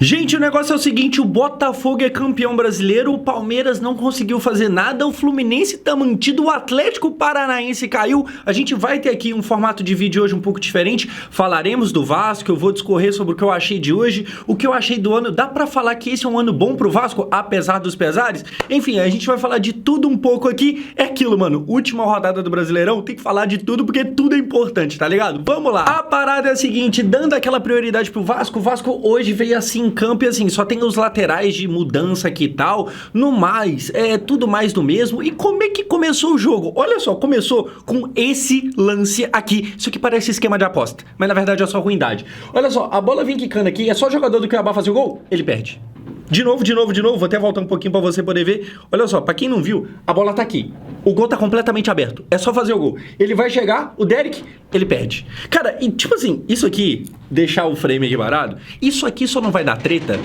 Gente, o negócio é o seguinte, o Botafogo é campeão brasileiro, o Palmeiras não conseguiu fazer nada, o Fluminense tá mantido, o Atlético Paranaense caiu. A gente vai ter aqui um formato de vídeo hoje um pouco diferente, falaremos do Vasco, eu vou discorrer sobre o que eu achei de hoje, o que eu achei do ano. Dá pra falar que esse é um ano bom pro Vasco, apesar dos pesares? Enfim, a gente vai falar de tudo um pouco aqui. É aquilo, mano, última rodada do Brasileirão, tem que falar de tudo porque tudo é importante, tá ligado? Vamos lá! A parada é a seguinte, dando aquela prioridade pro Vasco, o Vasco hoje veio assim em campo e assim, só tem os laterais de mudança aqui e tal, no mais, é tudo mais do mesmo. E como é que começou o jogo? Olha só, começou com esse lance aqui, isso aqui parece esquema de aposta, mas na verdade é só ruindade. Olha só, a bola vem quicando aqui, é só o jogador do Cuiabá fazer o gol, ele perde. De novo, vou até voltar um pouquinho pra você poder ver. Olha só, pra quem não viu, a bola tá aqui. O gol tá completamente aberto. É só fazer o gol. Ele vai chegar, o Derek, ele perde. Cara, e tipo assim, isso aqui, deixar o frame aqui parado, isso aqui só não vai dar treta.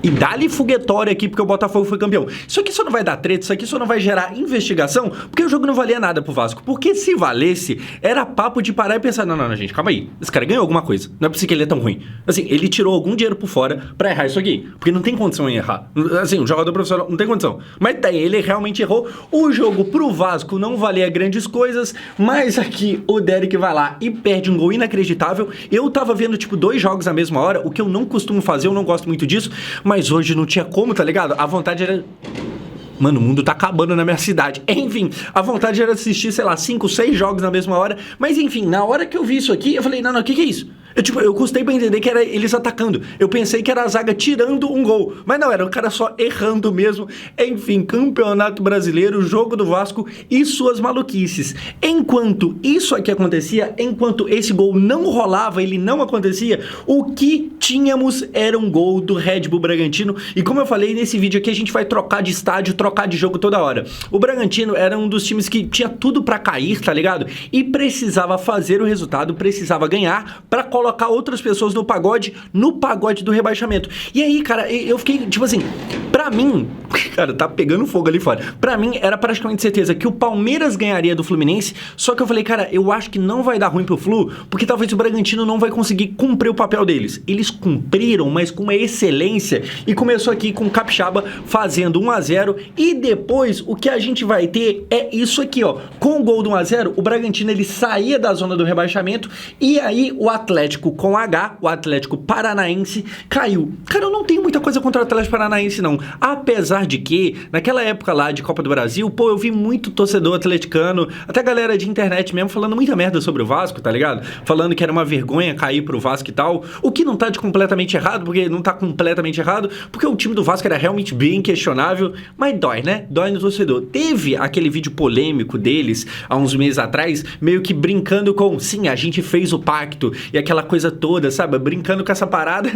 E dá-lhe foguetório aqui porque o Botafogo foi campeão. Isso aqui só não vai dar treta, isso aqui só não vai gerar investigação, porque o jogo não valia nada pro Vasco. Porque se valesse, era papo de parar e pensar, não, gente, calma aí. Esse cara ganhou alguma coisa. Não é possível que ele é tão ruim. Assim, ele tirou algum dinheiro por fora pra errar isso aqui. Porque não tem condição em errar. Assim, um jogador profissional não tem condição. Mas tem, ele realmente errou. O jogo pro Vasco não valia grandes coisas, mas aqui o Derek vai lá e perde um gol inacreditável. Eu tava vendo, tipo, 2 jogos na mesma hora, o que eu não costumo fazer, eu não gosto muito disso, mas hoje não tinha como, tá ligado? A vontade era... Mano, o mundo tá acabando na minha cidade. Enfim, a vontade era assistir, sei lá, 5, 6 jogos na mesma hora. Mas enfim, na hora que eu vi isso aqui, eu falei, não, o que é isso? Eu custei pra entender que era eles atacando. Eu pensei que era a zaga tirando um gol. Mas não, era o cara só errando mesmo. Enfim, Campeonato Brasileiro, jogo do Vasco e suas maluquices. Enquanto isso aqui acontecia, enquanto esse gol não rolava, ele não acontecia, o que tínhamos era um gol do Red Bull Bragantino. E como eu falei nesse vídeo aqui, a gente vai trocar de estádio, trocar de jogo toda hora. O Bragantino era um dos times que tinha tudo pra cair, tá ligado? E precisava fazer o resultado, precisava ganhar pra colocar outras pessoas no pagode do rebaixamento. E aí, cara, eu fiquei, tipo assim, pra mim, cara, tá pegando fogo ali fora. Pra mim, era praticamente certeza que o Palmeiras ganharia do Fluminense, só que eu falei, cara, eu acho que não vai dar ruim pro Flu, porque talvez o Bragantino não vai conseguir cumprir o papel deles. Eles cumpriram, mas com uma excelência, e começou aqui com o Capixaba fazendo 1-0, e depois o que a gente vai ter é isso aqui, ó. Com o gol do 1-0, o Bragantino, ele saía da zona do rebaixamento, e aí o Atlético com H, o Atlético Paranaense, caiu. Cara, eu não tenho muita coisa contra o Atlético Paranaense, não. Apesar de que, naquela época lá de Copa do Brasil, pô, eu vi muito torcedor atleticano, até galera de internet mesmo, falando muita merda sobre o Vasco, tá ligado? Falando que era uma vergonha cair pro Vasco e tal, o que não tá de completamente errado, porque não tá completamente errado, porque o time do Vasco era realmente bem questionável, mas dói, né? Dói no torcedor. Teve aquele vídeo polêmico deles, há uns meses atrás, meio que brincando com, sim, a gente fez o pacto, e aquela coisa toda, sabe? Brincando com essa parada.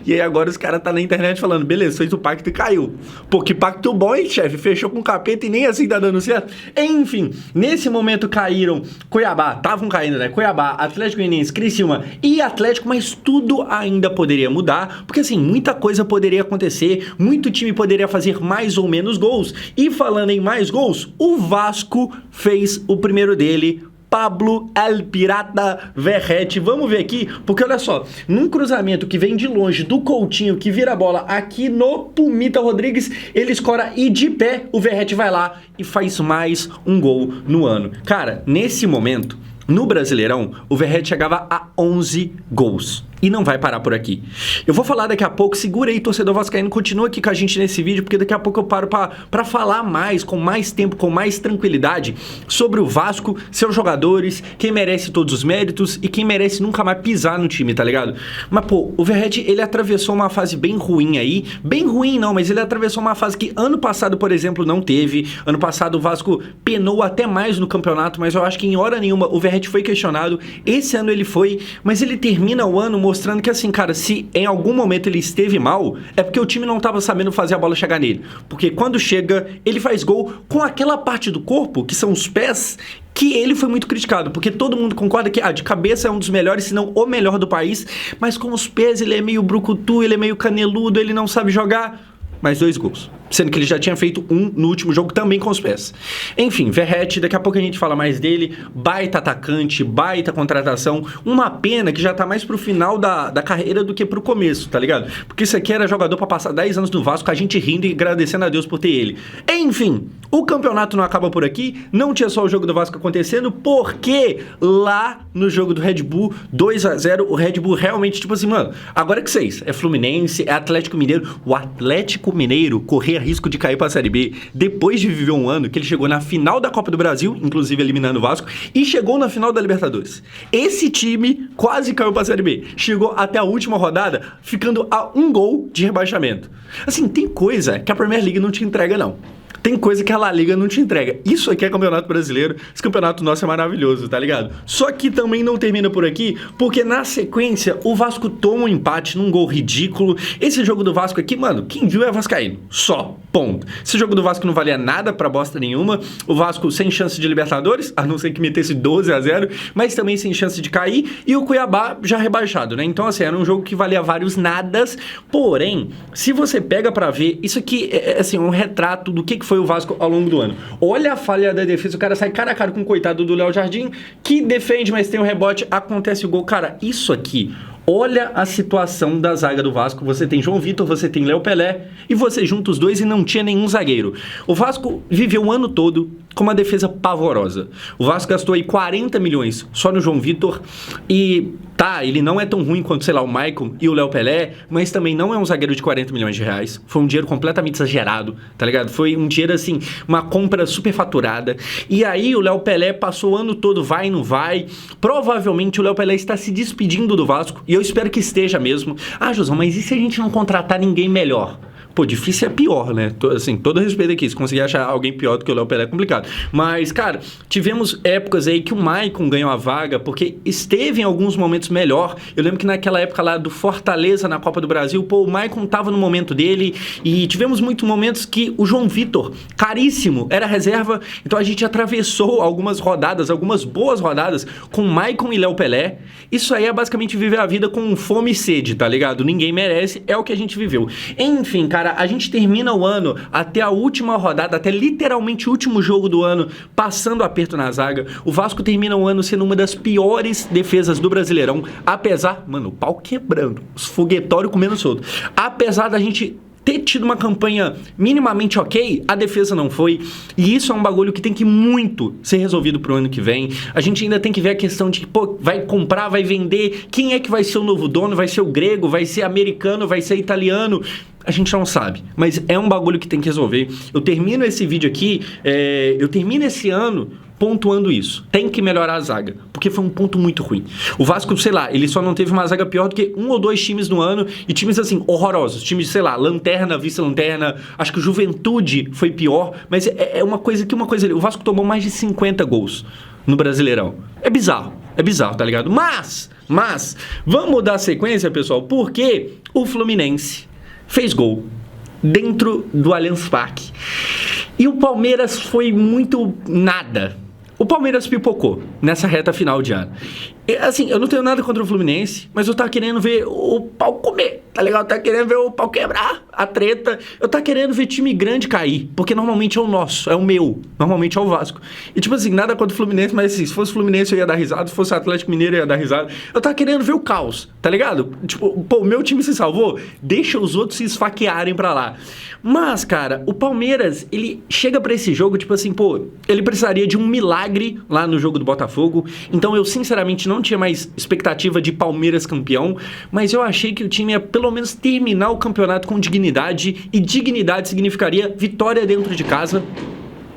E aí agora os caras tá na internet falando, beleza, fez o pacto e caiu. Pô, que pacto bom, hein, chefe? Fechou com o capeta e nem assim tá dando certo. Enfim, nesse momento caíram Cuiabá, estavam caindo, né? Cuiabá, Atlético Goianiense, Criciúma e Atlético, mas tudo ainda poderia mudar, porque assim, muita coisa poderia acontecer, muito time poderia fazer mais ou menos gols. E falando em mais gols, o Vasco fez o primeiro dele, Pablo El Pirata Verratti. Vamos ver aqui, porque olha só, num cruzamento que vem de longe do Coutinho, que vira a bola aqui no Pumita Rodrigues, ele escora e de pé o Verratti vai lá e faz mais um gol no ano. Cara, nesse momento, no Brasileirão, o Verratti chegava a 11 gols. E não vai parar por aqui. Eu vou falar daqui a pouco, segura aí, torcedor vascaíno, continua aqui com a gente nesse vídeo, porque daqui a pouco eu paro pra falar mais, com mais tempo, com mais tranquilidade, sobre o Vasco, seus jogadores, quem merece todos os méritos e quem merece nunca mais pisar no time, tá ligado? Mas, pô, o Verratti, ele atravessou uma fase bem ruim aí, bem ruim não, mas ele atravessou uma fase que ano passado, por exemplo, não teve. Ano passado o Vasco penou até mais no campeonato, mas eu acho que em hora nenhuma o Verratti foi questionado. Esse ano ele foi, mas ele termina o ano mostrando que assim, cara, se em algum momento ele esteve mal, é porque o time não estava sabendo fazer a bola chegar nele. Porque quando chega, ele faz gol com aquela parte do corpo, que são os pés, que ele foi muito criticado, porque todo mundo concorda que de cabeça é um dos melhores, se não o melhor do país, mas com os pés ele é meio brucutu, ele é meio caneludo, ele não sabe jogar. Mais 2 gols. sendo que ele já tinha feito um no último jogo também com os pés. Enfim, Verratti, daqui a pouco a gente fala mais dele, baita atacante, baita contratação, uma pena que já tá mais pro final da carreira do que pro começo, tá ligado? Porque isso aqui era jogador pra passar 10 anos no Vasco, a gente rindo e agradecendo a Deus por ter ele. Enfim, o campeonato não acaba por aqui, não tinha só o jogo do Vasco acontecendo, porque lá no jogo do Red Bull, 2-0, o Red Bull realmente, tipo assim, mano, agora que vocês, é Fluminense, é Atlético Mineiro, o Atlético Mineiro corria risco de cair pra Série B, depois de viver um ano que ele chegou na final da Copa do Brasil, inclusive eliminando o Vasco, e chegou na final da Libertadores. Esse time quase caiu pra Série B, chegou até a última rodada, ficando a um gol de rebaixamento. Assim, tem coisa que a Premier League não te entrega, não. Tem coisa que a La Liga não te entrega. Isso aqui é campeonato brasileiro. Esse campeonato nosso é maravilhoso, tá ligado? Só que também não termina por aqui, porque na sequência o Vasco toma um empate num gol ridículo. Esse jogo do Vasco aqui, mano, quem viu é vascaíno. Só. Ponto. Esse jogo do Vasco não valia nada pra bosta nenhuma. O Vasco sem chance de Libertadores, a não ser que metesse 12-0, mas também sem chance de cair. E o Cuiabá já rebaixado, né? Então, assim, era um jogo que valia vários nadas. Porém, se você pega pra ver, isso aqui é, assim, um retrato do que foi o Vasco ao longo do ano. Olha a falha da defesa, o cara sai cara a cara com o coitado do Léo Jardim, que defende, mas tem um rebote, acontece o gol. Cara, isso aqui, olha a situação da zaga do Vasco. Você tem João Vitor, você tem Léo Pelé, e você junta os dois e não tinha nenhum zagueiro. O Vasco viveu o ano todo com uma defesa pavorosa. O Vasco gastou aí 40 milhões só no João Vitor, e tá, ele não é tão ruim quanto, sei lá, o Maicon e o Léo Pelé, mas também não é um zagueiro de 40 milhões de reais. Foi um dinheiro completamente exagerado, tá ligado? Foi um dinheiro, assim, uma compra superfaturada. E aí o Léo Pelé passou o ano todo, vai e não vai. Provavelmente o Léo Pelé está se despedindo do Vasco, e eu espero que esteja mesmo. Ah, Josão, mas e se a gente não contratar ninguém melhor? Pô, difícil é pior, né? Assim, todo respeito aqui, se conseguir achar alguém pior do que o Léo Pelé é complicado. Mas, cara, tivemos épocas aí que o Maicon ganhou a vaga, porque esteve em alguns momentos melhor. Eu lembro que naquela época lá do Fortaleza na Copa do Brasil, pô, o Maicon tava no momento dele, e tivemos muitos momentos que o João Vitor, caríssimo, era reserva. Então a gente atravessou algumas rodadas, algumas boas rodadas, com Maicon e Léo Pelé. Isso aí é basicamente viver a vida com fome e sede, tá ligado? Ninguém merece, é o que a gente viveu. Enfim, cara, a gente termina o ano até a última rodada, até literalmente o último jogo do ano, passando aperto na zaga. O Vasco termina o ano sendo uma das piores defesas do Brasileirão, apesar, mano, o pau quebrando, os foguetórios comendo solto. Apesar da gente ter tido uma campanha minimamente ok, a defesa não foi, e isso é um bagulho que tem que muito ser resolvido pro ano que vem. A gente ainda tem que ver a questão de, pô, vai comprar, vai vender, quem é que vai ser o novo dono? Vai ser o grego, vai ser americano, vai ser italiano? A gente não sabe, mas é um bagulho que tem que resolver. Eu termino esse vídeo aqui, eu termino esse ano pontuando isso. Tem que melhorar a zaga, porque foi um ponto muito ruim. O Vasco, sei lá, ele só não teve uma zaga pior do que um ou dois times no ano, e times assim, horrorosos. Times, sei lá, lanterna, vice-lanterna, acho que o Juventude foi pior, mas é uma coisa que o Vasco tomou mais de 50 gols no Brasileirão. É bizarro, tá ligado? Mas, vamos dar sequência, pessoal, porque o Fluminense fez gol dentro do Allianz Parque. E o Palmeiras foi muito nada. O Palmeiras pipocou nessa reta final de ano. Assim, eu não tenho nada contra o Fluminense, mas eu tava querendo ver o pau comer, tá ligado? Eu tava querendo ver o pau quebrar, a treta. Eu tava querendo ver time grande cair, porque normalmente é o nosso, é o meu. Normalmente é o Vasco. E tipo assim, nada contra o Fluminense, mas assim, se fosse o Fluminense eu ia dar risada, se fosse o Atlético Mineiro eu ia dar risada. Eu tava querendo ver o caos, tá ligado? Tipo, pô, o meu time se salvou, deixa os outros se esfaquearem pra lá. Mas, cara, o Palmeiras, ele chega pra esse jogo, tipo assim, pô, ele precisaria de um milagre lá no jogo do Botafogo. Então eu, sinceramente, não tinha mais expectativa de Palmeiras campeão, mas eu achei que o time ia pelo menos terminar o campeonato com dignidade, e dignidade significaria vitória dentro de casa.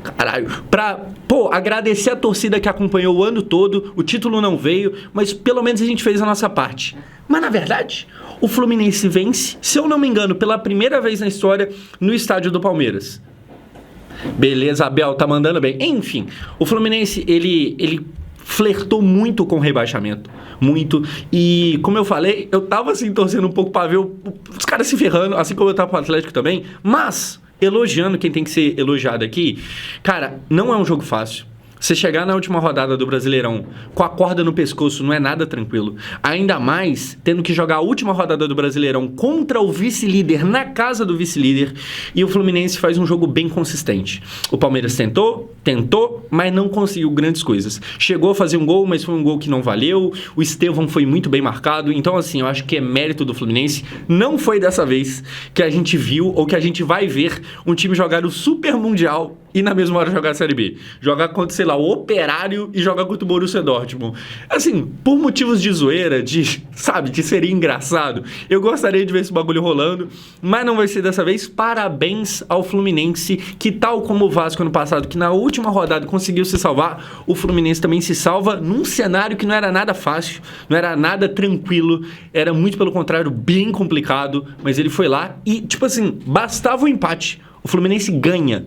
Caralho, pra, pô, agradecer a torcida que acompanhou o ano todo. O título não veio, mas pelo menos a gente fez a nossa parte. Mas na verdade, o Fluminense vence, se eu não me engano, pela primeira vez na história, no estádio do Palmeiras. Beleza, Abel tá mandando bem. Enfim, o Fluminense, ele flertou muito com o rebaixamento, muito, e como eu falei, eu tava assim torcendo um pouco pra ver os caras se ferrando, assim como eu tava pro Atlético também, mas elogiando quem tem que ser elogiado aqui. Cara, não é um jogo fácil. Você chegar na última rodada do Brasileirão com a corda no pescoço não é nada tranquilo. Ainda mais tendo que jogar a última rodada do Brasileirão contra o vice-líder na casa do vice-líder, e o Fluminense faz um jogo bem consistente. O Palmeiras tentou, mas não conseguiu grandes coisas. Chegou a fazer um gol, mas foi um gol que não valeu. O Estevão foi muito bem marcado. Então, assim, eu acho que é mérito do Fluminense. Não foi dessa vez que a gente viu ou que a gente vai ver um time jogar o Super Mundial e na mesma hora jogar a Série B. Jogar contra, sei lá, o Operário e jogar contra o Borussia Dortmund. Assim, por motivos de zoeira, sabe, que seria engraçado, eu gostaria de ver esse bagulho rolando, mas não vai ser dessa vez. Parabéns ao Fluminense, que tal como o Vasco ano passado, que na última rodada conseguiu se salvar, o Fluminense também se salva num cenário que não era nada fácil, não era nada tranquilo, era muito pelo contrário, bem complicado, mas ele foi lá e, tipo assim, bastava o empate, o Fluminense ganha.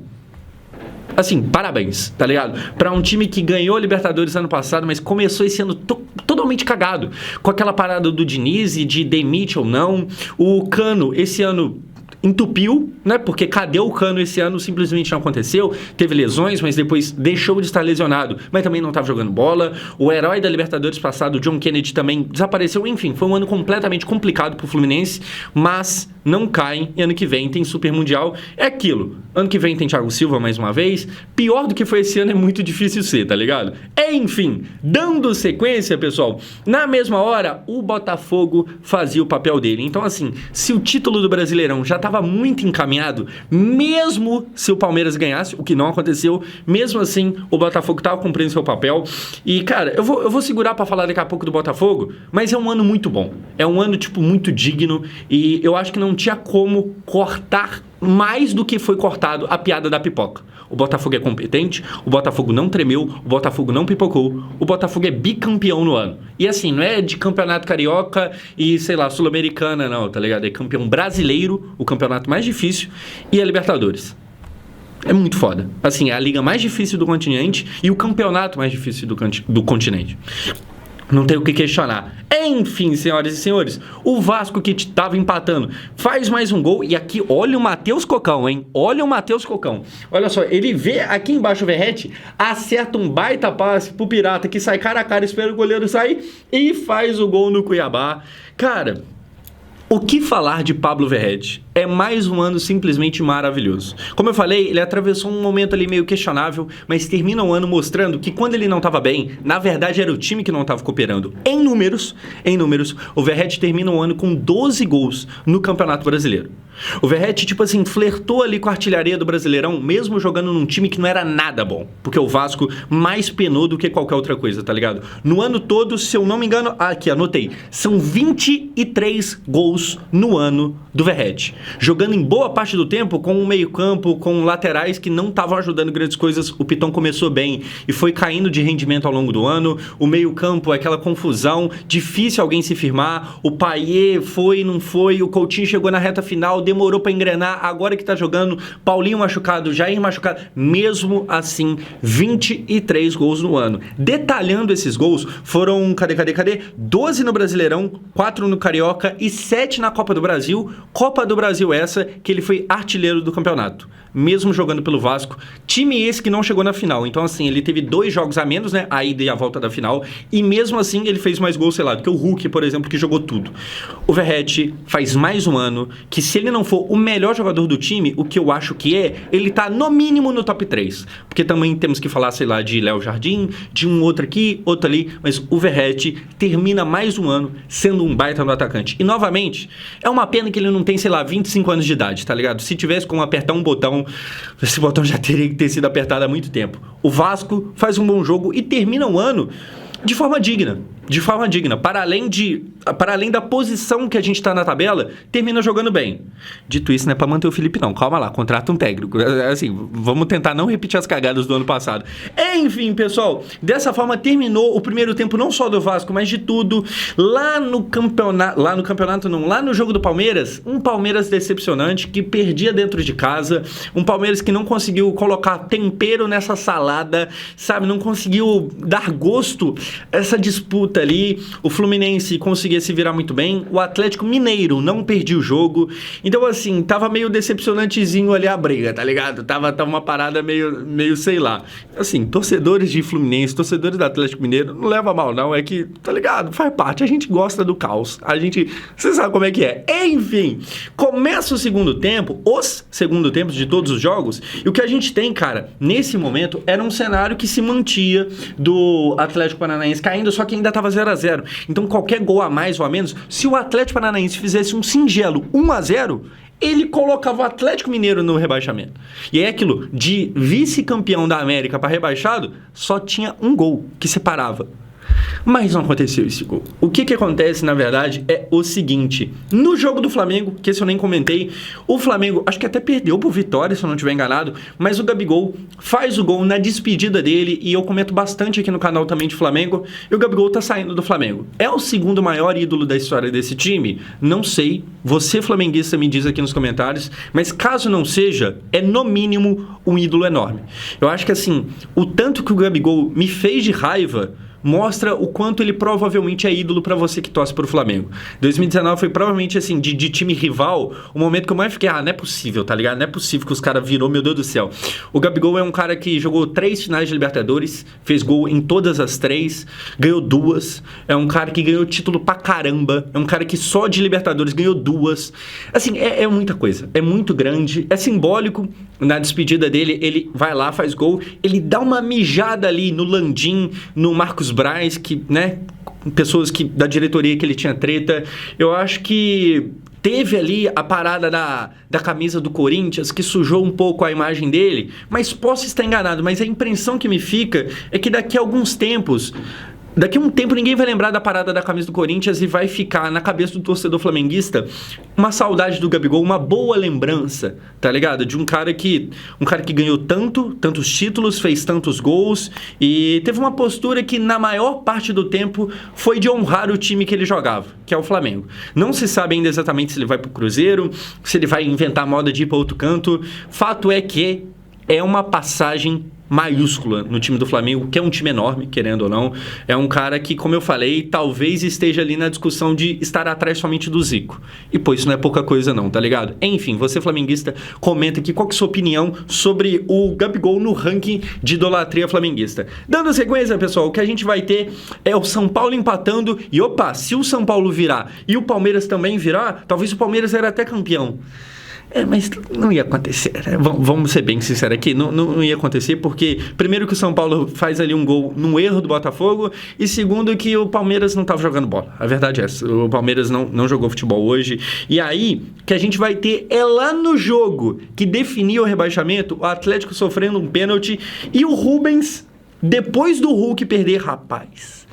Assim, parabéns, tá ligado? Pra um time que ganhou a Libertadores ano passado, mas começou esse ano totalmente cagado. Com aquela parada do Diniz e de demite ou não. O Cano, esse ano, entupiu, né? Porque cadê o Cano esse ano? Simplesmente não aconteceu. Teve lesões, mas depois deixou de estar lesionado, mas também não estava jogando bola. O herói da Libertadores passado, o John Kennedy, também desapareceu. Enfim, foi um ano completamente complicado pro Fluminense, mas não caem, e ano que vem tem Super Mundial. É aquilo. Ano que vem tem Thiago Silva mais uma vez. Pior do que foi esse ano é muito difícil ser, tá ligado? Enfim, dando sequência, pessoal, na mesma hora, o Botafogo fazia o papel dele. Então, assim, se o título do Brasileirão já estava muito encaminhado, mesmo se o Palmeiras ganhasse, o que não aconteceu, mesmo assim, o Botafogo estava cumprindo seu papel. E, cara, eu vou segurar para falar daqui a pouco do Botafogo, mas é um ano muito bom. É um ano, tipo, muito digno, e eu acho que não tinha como cortar mais do que foi cortado a piada da pipoca. O Botafogo é competente, o Botafogo não tremeu, o Botafogo não pipocou, o Botafogo é bicampeão no ano. E assim, não é de campeonato carioca e, sei lá, sul-americana, não, tá ligado? É campeão brasileiro, o campeonato mais difícil, e a Libertadores. É muito foda. Assim, é a liga mais difícil do continente e o campeonato mais difícil do continente. Não tem o que questionar. Enfim, senhoras e senhores, o Vasco que estava empatando faz mais um gol. E aqui, olha o Matheus Cocão, hein? Olha o Matheus Cocão. Olha só, ele vê aqui embaixo o Verratti, acerta um baita passe pro Pirata, que sai cara a cara, espera o goleiro sair e faz o gol no Cuiabá. Cara, o que falar de Pablo Verratti? É mais um ano simplesmente maravilhoso. Como eu falei, ele atravessou um momento ali meio questionável, mas termina o ano mostrando que quando ele não estava bem, na verdade era o time que não estava cooperando. Em números, o Verratti termina o ano com 12 gols no Campeonato Brasileiro. O Verratti, tipo assim, flertou ali com a artilharia do Brasileirão, mesmo jogando num time que não era nada bom. Porque o Vasco mais penou do que qualquer outra coisa, tá ligado? No ano todo, se eu não me engano, aqui, anotei, são 23 gols no ano do Verratti. Jogando em boa parte do tempo com um meio-campo, com laterais que não estavam ajudando grandes coisas. O Piton começou bem e foi caindo de rendimento ao longo do ano. O meio-campo, aquela confusão, difícil alguém se firmar. O Payet foi, não foi. O Coutinho chegou na reta final, demorou pra engrenar. Agora que tá jogando, Paulinho machucado, Jair machucado. Mesmo assim, 23 gols no ano. Detalhando esses gols, foram, cadê? 12 no Brasileirão, 4 no Carioca e 7 na Copa do Brasil. Copa do Brasil essa que ele foi artilheiro do campeonato, mesmo jogando pelo Vasco. Time esse que não chegou na final. Então, assim, ele teve 2 jogos a menos, né? A ida e a volta da final. E mesmo assim, ele fez mais gols, sei lá, do que o Hulk, por exemplo, que jogou tudo. O Verratti faz mais um ano que, se ele não for o melhor jogador do time, o que eu acho que é, ele tá no mínimo no top 3. Porque também temos que falar, sei lá, de Léo Jardim, de um outro aqui, outro ali. Mas o Verratti termina mais um ano sendo um baita no atacante. E, novamente, é uma pena que ele não tem, sei lá, 25 anos de idade, tá ligado? Se tivesse como apertar um botão, esse botão já teria que ter sido apertado há muito tempo. O Vasco faz um bom jogo e termina o ano de forma digna. Para além da posição que a gente tá na tabela, termina jogando bem. Dito isso, não é pra manter o Felipe, não. Calma lá, contrata um técnico. Assim, vamos tentar não repetir as cagadas do ano passado. Enfim, pessoal, dessa forma terminou o primeiro tempo, não só do Vasco, mas de tudo. Lá no jogo do Palmeiras, um Palmeiras decepcionante, que perdia dentro de casa, um Palmeiras que não conseguiu colocar tempero nessa salada, sabe? Não conseguiu dar gosto a essa disputa, disputa ali, o Fluminense conseguia se virar muito bem, o Atlético Mineiro não perdia o jogo, então assim, tava meio decepcionantezinho ali a briga, tá ligado? Tava uma parada meio sei lá. Assim, torcedores de Fluminense, torcedores do Atlético Mineiro, não leva mal não, é que, tá ligado? Faz parte, a gente gosta do caos, você sabe como é que é. Enfim, começa o segundo tempo, os segundo tempos de todos os jogos, e o que a gente tem, cara, nesse momento, era um cenário que se mantia do Atlético Paranaense caindo, só que ainda tava 0-0. Então, qualquer gol a mais ou a menos, se o Atlético Paranaense fizesse um singelo 1-0, ele colocava o Atlético Mineiro no rebaixamento. E é aquilo, de vice-campeão da América para rebaixado, só tinha um gol que separava. Mas não aconteceu esse gol. O que acontece, na verdade, é o seguinte. No jogo do Flamengo, que esse eu nem comentei, o Flamengo, acho que até perdeu por Vitória, se eu não estiver enganado, mas o Gabigol faz o gol na despedida dele, e eu comento bastante aqui no canal também de Flamengo, e o Gabigol tá saindo do Flamengo. É o segundo maior ídolo da história desse time? Não sei. Você, flamenguista, me diz aqui nos comentários, mas caso não seja, é no mínimo um ídolo enorme. Eu acho que assim, o tanto que o Gabigol me fez de raiva mostra o quanto ele provavelmente é ídolo pra você que torce pro Flamengo. 2019 foi provavelmente, assim, de time rival, o momento que eu mais fiquei, não é possível, tá ligado? Não é possível que os caras virou, meu Deus do céu. O Gabigol é um cara que jogou 3 finais de Libertadores, fez gol em todas as 3, ganhou 2, é um cara que ganhou título pra caramba, é um cara que só de Libertadores ganhou 2. Assim, é muita coisa, é muito grande, é simbólico. Na despedida dele, ele vai lá, faz gol, ele dá uma mijada ali no Landim, no Marcos Braz, que, né, pessoas da diretoria que ele tinha treta. Eu acho que teve ali a parada da camisa do Corinthians, que sujou um pouco a imagem dele, mas posso estar enganado, mas a impressão que me fica é que daqui a alguns tempos, daqui a um tempo ninguém vai lembrar da parada da camisa do Corinthians e vai ficar na cabeça do torcedor flamenguista uma saudade do Gabigol, uma boa lembrança, tá ligado? De um cara que ganhou tantos títulos, fez tantos gols e teve uma postura que na maior parte do tempo foi de honrar o time que ele jogava, que é o Flamengo. Não se sabe ainda exatamente se ele vai pro Cruzeiro, se ele vai inventar moda de ir para outro canto. Fato é que é uma passagem maiúscula no time do Flamengo, que é um time enorme, querendo ou não. É um cara que, como eu falei, talvez esteja ali na discussão de estar atrás somente do Zico. E, pô, isso não é pouca coisa não, tá ligado? Enfim, você flamenguista, comenta aqui qual que é a sua opinião sobre o Gabigol no ranking de idolatria flamenguista. Dando sequência, pessoal, o que a gente vai ter é o São Paulo empatando e, opa, se o São Paulo virar e o Palmeiras também virar, talvez o Palmeiras era até campeão. Mas não ia acontecer, né? Vamos ser bem sinceros aqui, não ia acontecer porque, primeiro, que o São Paulo faz ali um gol num erro do Botafogo, e segundo, que o Palmeiras não estava jogando bola. A verdade é essa, o Palmeiras não jogou futebol hoje. E aí, que a gente vai ter é lá no jogo que definiu o rebaixamento, o Atlético sofrendo um pênalti e o Rubens, depois do Hulk perder, rapaz,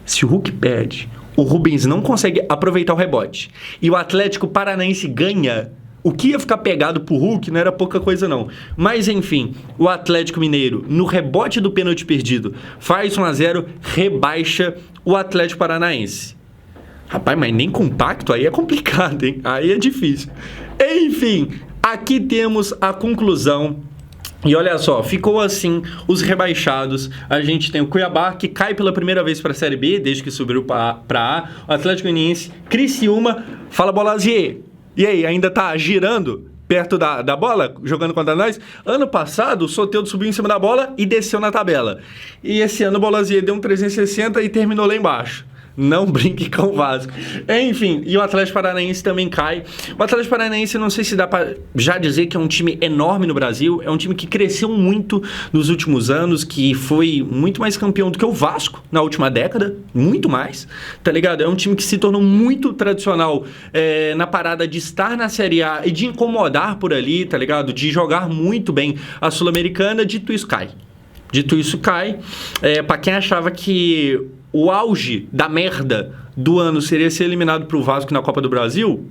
se o Hulk perde, o Rubens não consegue aproveitar o rebote e o Atlético Paranaense ganha. O que ia ficar pegado pro Hulk não era pouca coisa não. Mas enfim, o Atlético Mineiro, no rebote do pênalti perdido, faz 1-0, rebaixa o Atlético Paranaense. Rapaz, mas nem compacto aí é complicado, hein? Aí é difícil. Enfim, aqui temos a conclusão. E olha só, ficou assim os rebaixados. A gente tem o Cuiabá, que cai pela primeira vez para a Série B, desde que subiu para A. O Atlético Goianiense, Criciúma, fala Bolazier. E aí, ainda tá girando perto da bola, jogando contra nós? Ano passado, o Soteldo subiu em cima da bola e desceu na tabela. E esse ano o Bolazier deu um 360 e terminou lá embaixo. Não brinque com o Vasco. Enfim, e o Atlético Paranaense também cai. O Atlético Paranaense, não sei se dá pra já dizer que é um time enorme no Brasil. É um time que cresceu muito nos últimos anos, que foi muito mais campeão do que o Vasco na última década. Muito mais, tá ligado? É um time que se tornou muito tradicional na parada de estar na Série A e de incomodar por ali, tá ligado? De jogar muito bem a Sul-Americana. Dito isso, cai. Pra quem achava que o auge da merda do ano seria ser eliminado pro Vasco na Copa do Brasil,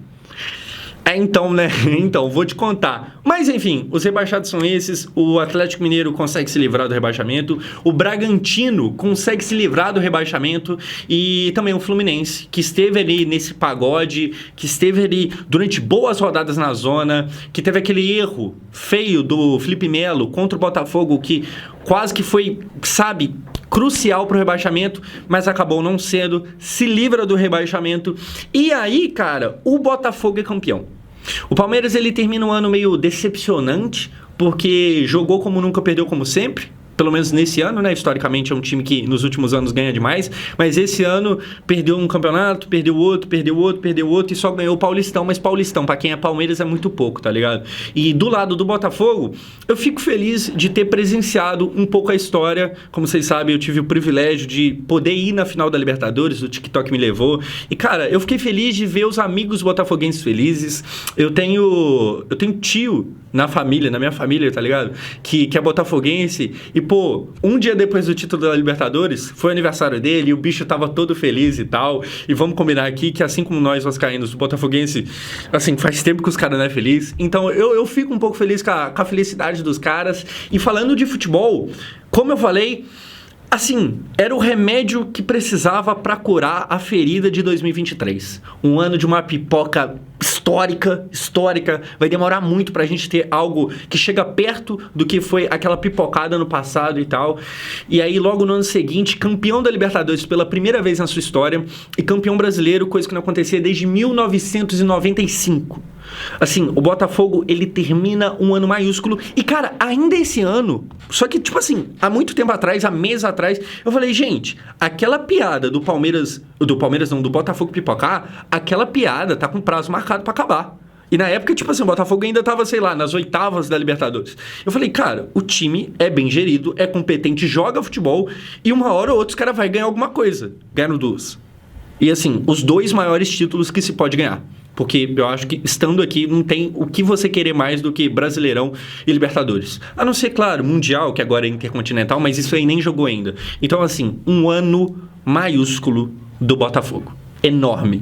então, né? Então, vou te contar. Mas, enfim, os rebaixados são esses. O Atlético Mineiro consegue se livrar do rebaixamento. O Bragantino consegue se livrar do rebaixamento. E também o Fluminense, que esteve ali nesse pagode, que esteve ali durante boas rodadas na zona, que teve aquele erro feio do Felipe Melo contra o Botafogo, que quase que foi, sabe, crucial pro rebaixamento, mas acabou não sendo, se livra do rebaixamento. E aí, cara, o Botafogo é campeão. O Palmeiras, ele termina um ano meio decepcionante, porque jogou como nunca, perdeu como sempre. Pelo menos nesse ano, né? Historicamente é um time que nos últimos anos ganha demais, mas esse ano perdeu um campeonato, perdeu outro e só ganhou o Paulistão. Mas Paulistão, pra quem é Palmeiras, é muito pouco, tá ligado? E do lado do Botafogo, eu fico feliz de ter presenciado um pouco a história. Como vocês sabem, eu tive o privilégio de poder ir na final da Libertadores, o TikTok me levou. E, cara, eu fiquei feliz de ver os amigos botafoguenses felizes. Eu tenho tio na família, na minha família, tá ligado? Que é botafoguense. E, pô, um dia depois do título da Libertadores, foi aniversário dele e o bicho tava todo feliz e tal. E vamos combinar aqui que, assim como nós, vascaínos, o botafoguense, assim, faz tempo que os caras não é feliz. Então, eu fico um pouco feliz com a felicidade dos caras. E falando de futebol, como eu falei, assim, era o remédio que precisava para curar a ferida de 2023. Um ano de uma pipoca histórica. Vai demorar muito pra gente ter algo que chega perto do que foi aquela pipocada no passado e tal. E aí, logo no ano seguinte, campeão da Libertadores pela primeira vez na sua história e campeão brasileiro, coisa que não acontecia desde 1995. Assim, o Botafogo, ele termina um ano maiúsculo. E, cara, ainda esse ano, só que, tipo assim, há muito tempo atrás, há meses atrás, eu falei, gente, aquela piada do Botafogo pipocar, aquela piada tá com prazo marcado pra acabar. E na época, tipo assim, o Botafogo ainda tava, sei lá, nas oitavas da Libertadores. Eu falei, cara, o time é bem gerido, é competente, joga futebol, e uma hora ou outra os caras vão ganhar alguma coisa. Ganharam duas. E assim, os 2 maiores títulos que se pode ganhar. Porque eu acho que, estando aqui, não tem o que você querer mais do que Brasileirão e Libertadores. A não ser, claro, Mundial, que agora é Intercontinental, mas isso aí nem jogou ainda. Então, assim, um ano maiúsculo do Botafogo. Enorme.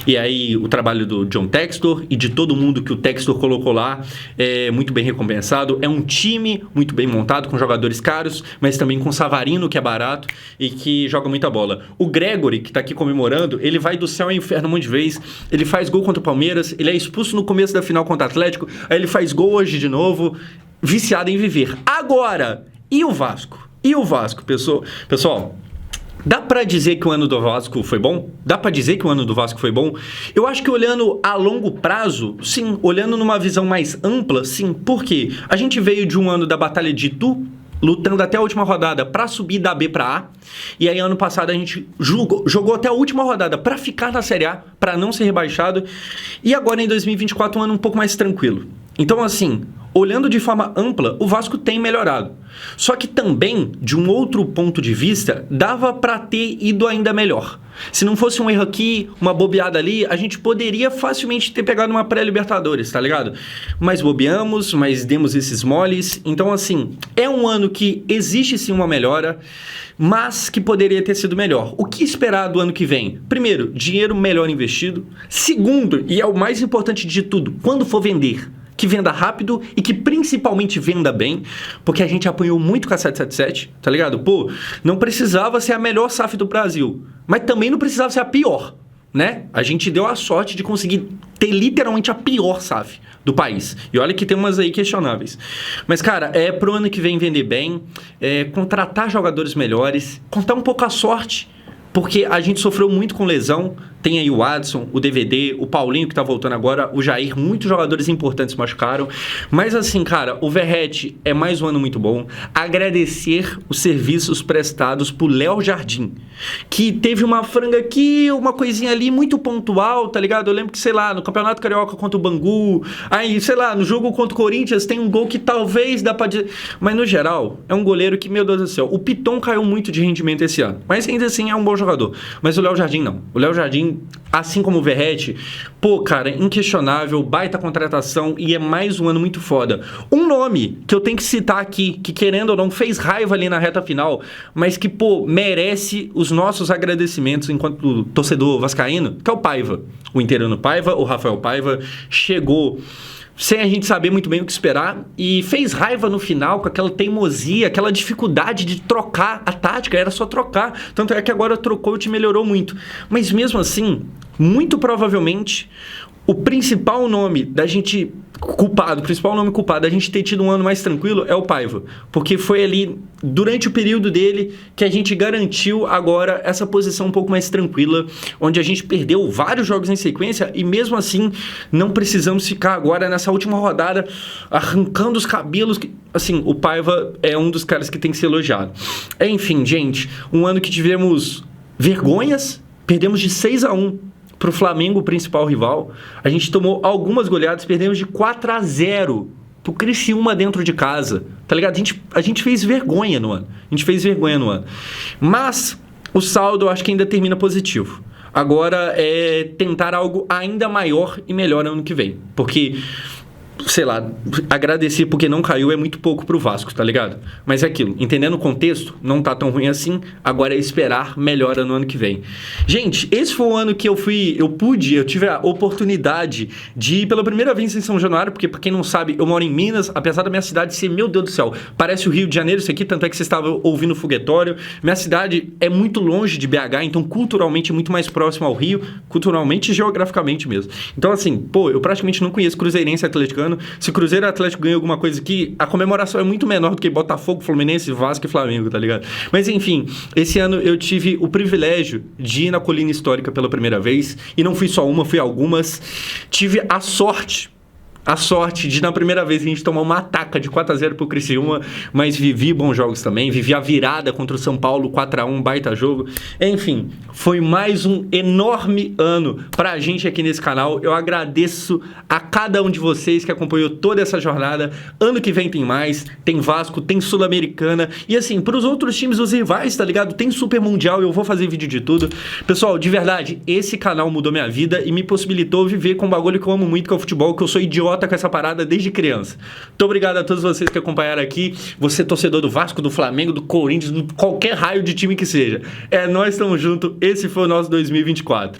E aí o trabalho do John Textor e de todo mundo que o Textor colocou lá é muito bem recompensado. É um time muito bem montado, com jogadores caros, mas também com Savarino, que é barato e que joga muita bola. O Gregory, que tá aqui comemorando, ele vai do céu ao inferno um monte de vezes. Ele faz gol contra o Palmeiras, ele é expulso no começo da final contra o Atlético, aí ele faz gol hoje de novo, viciado em viver. Agora, e o Vasco? Pessoal, dá pra dizer que o ano do Vasco foi bom? Eu acho que olhando a longo prazo, sim. Olhando numa visão mais ampla, sim. Por quê? A gente veio de um ano da Batalha de Itu, lutando até a última rodada pra subir da B pra A. E aí, ano passado, a gente jogou até a última rodada pra ficar na Série A, pra não ser rebaixado. E agora, em 2024, um ano um pouco mais tranquilo. Então, assim, olhando de forma ampla, o Vasco tem melhorado. Só que também, de um outro ponto de vista, dava para ter ido ainda melhor. Se não fosse um erro aqui, uma bobeada ali, a gente poderia facilmente ter pegado uma pré-Libertadores, tá ligado? Mas bobeamos, mas demos esses moles. Então, assim, é um ano que existe sim uma melhora, mas que poderia ter sido melhor. O que esperar do ano que vem? Primeiro, dinheiro melhor investido. Segundo, e é o mais importante de tudo, quando for vender, que venda rápido e que principalmente venda bem, porque a gente apanhou muito com a 777, tá ligado? Pô, não precisava ser a melhor SAF do Brasil, mas também não precisava ser a pior, né? A gente deu a sorte de conseguir ter literalmente a pior SAF do país. E olha que tem umas aí questionáveis. Mas, cara, pro ano que vem vender bem, contratar jogadores melhores, contar um pouco a sorte, porque a gente sofreu muito com lesão. Tem aí o Adson, o DVD, o Paulinho que tá voltando agora, o Jair, muitos jogadores importantes machucaram. Mas assim, cara, o Verratti é mais um ano muito bom. Agradecer os serviços prestados pro Léo Jardim, que teve uma franga aqui, uma coisinha ali muito pontual, tá ligado? Eu lembro que, sei lá, no Campeonato Carioca contra o Bangu, aí, sei lá, no jogo contra o Corinthians tem um gol que talvez dá pra dizer... Mas no geral, é um goleiro que, meu Deus do céu, o Piton caiu muito de rendimento esse ano, mas ainda assim é um bom jogador. Mas o Léo Jardim não. O Léo Jardim, assim como o Verratti, pô, cara, inquestionável, baita contratação e é mais um ano muito foda. Um nome que eu tenho que citar aqui, que querendo ou não fez raiva ali na reta final, mas que, pô, merece os nossos agradecimentos enquanto torcedor vascaíno, que é o Paiva. O Interino Paiva, o Rafael Paiva, chegou sem a gente saber muito bem o que esperar e fez raiva no final com aquela teimosia, aquela dificuldade de trocar a tática, era só trocar. Tanto é que agora trocou e o time melhorou muito. Mas mesmo assim, muito provavelmente, O principal nome da gente culpado, o principal nome culpado da gente ter tido um ano mais tranquilo é o Paiva, porque foi ali durante o período dele que a gente garantiu agora essa posição um pouco mais tranquila, onde a gente perdeu vários jogos em sequência e mesmo assim não precisamos ficar agora nessa última rodada arrancando os cabelos. Assim, o Paiva é um dos caras que tem que ser elogiado. Enfim, gente, um ano que tivemos vergonhas, perdemos de 6-1 pro Flamengo, o principal rival. A gente tomou algumas goleadas, perdemos de 4-0 pro Criciúma dentro de casa, tá ligado? A gente fez vergonha no ano. Mas o saldo eu acho que ainda termina positivo. Agora é tentar algo ainda maior e melhor ano que vem. Porque, sei lá, agradecer porque não caiu é muito pouco pro Vasco, tá ligado? Mas é aquilo, entendendo o contexto, não tá tão ruim assim, agora é esperar melhora no ano que vem. Gente, esse foi o ano que eu tive a oportunidade de ir pela primeira vez em São Januário, porque pra quem não sabe, eu moro em Minas, apesar da minha cidade ser, meu Deus do céu, parece o Rio de Janeiro isso aqui, tanto é que vocês estavam ouvindo o foguetório. Minha cidade é muito longe de BH, então culturalmente é muito mais próximo ao Rio, culturalmente e geograficamente mesmo. Então assim, pô, eu praticamente não conheço cruzeirense atleticano. Se Cruzeiro e Atlético ganham alguma coisa aqui, a comemoração é muito menor do que Botafogo, Fluminense, Vasco e Flamengo, tá ligado? Mas enfim, esse ano eu tive o privilégio de ir na Colina Histórica pela primeira vez, e não fui só uma, fui algumas. Tive a sorte de, na primeira vez, a gente tomar uma ataca de 4-0 pro Criciúma, mas vivi bons jogos também, vivi a virada contra o São Paulo, 4-1, baita jogo. Enfim, foi mais um enorme ano pra gente aqui nesse canal. Eu agradeço a cada um de vocês que acompanhou toda essa jornada. Ano que vem tem mais, tem Vasco, tem Sul-Americana, e assim, pros outros times, os rivais, tá ligado? Tem Super Mundial, eu vou fazer vídeo de tudo. Pessoal, de verdade, esse canal mudou minha vida e me possibilitou viver com um bagulho que eu amo muito, que é o futebol, que eu sou idiota com essa parada desde criança. Muito obrigado a todos vocês que acompanharam aqui. Você torcedor do Vasco, do Flamengo, do Corinthians, de qualquer raio de time que seja. Nós estamos juntos. Esse foi o nosso 2024.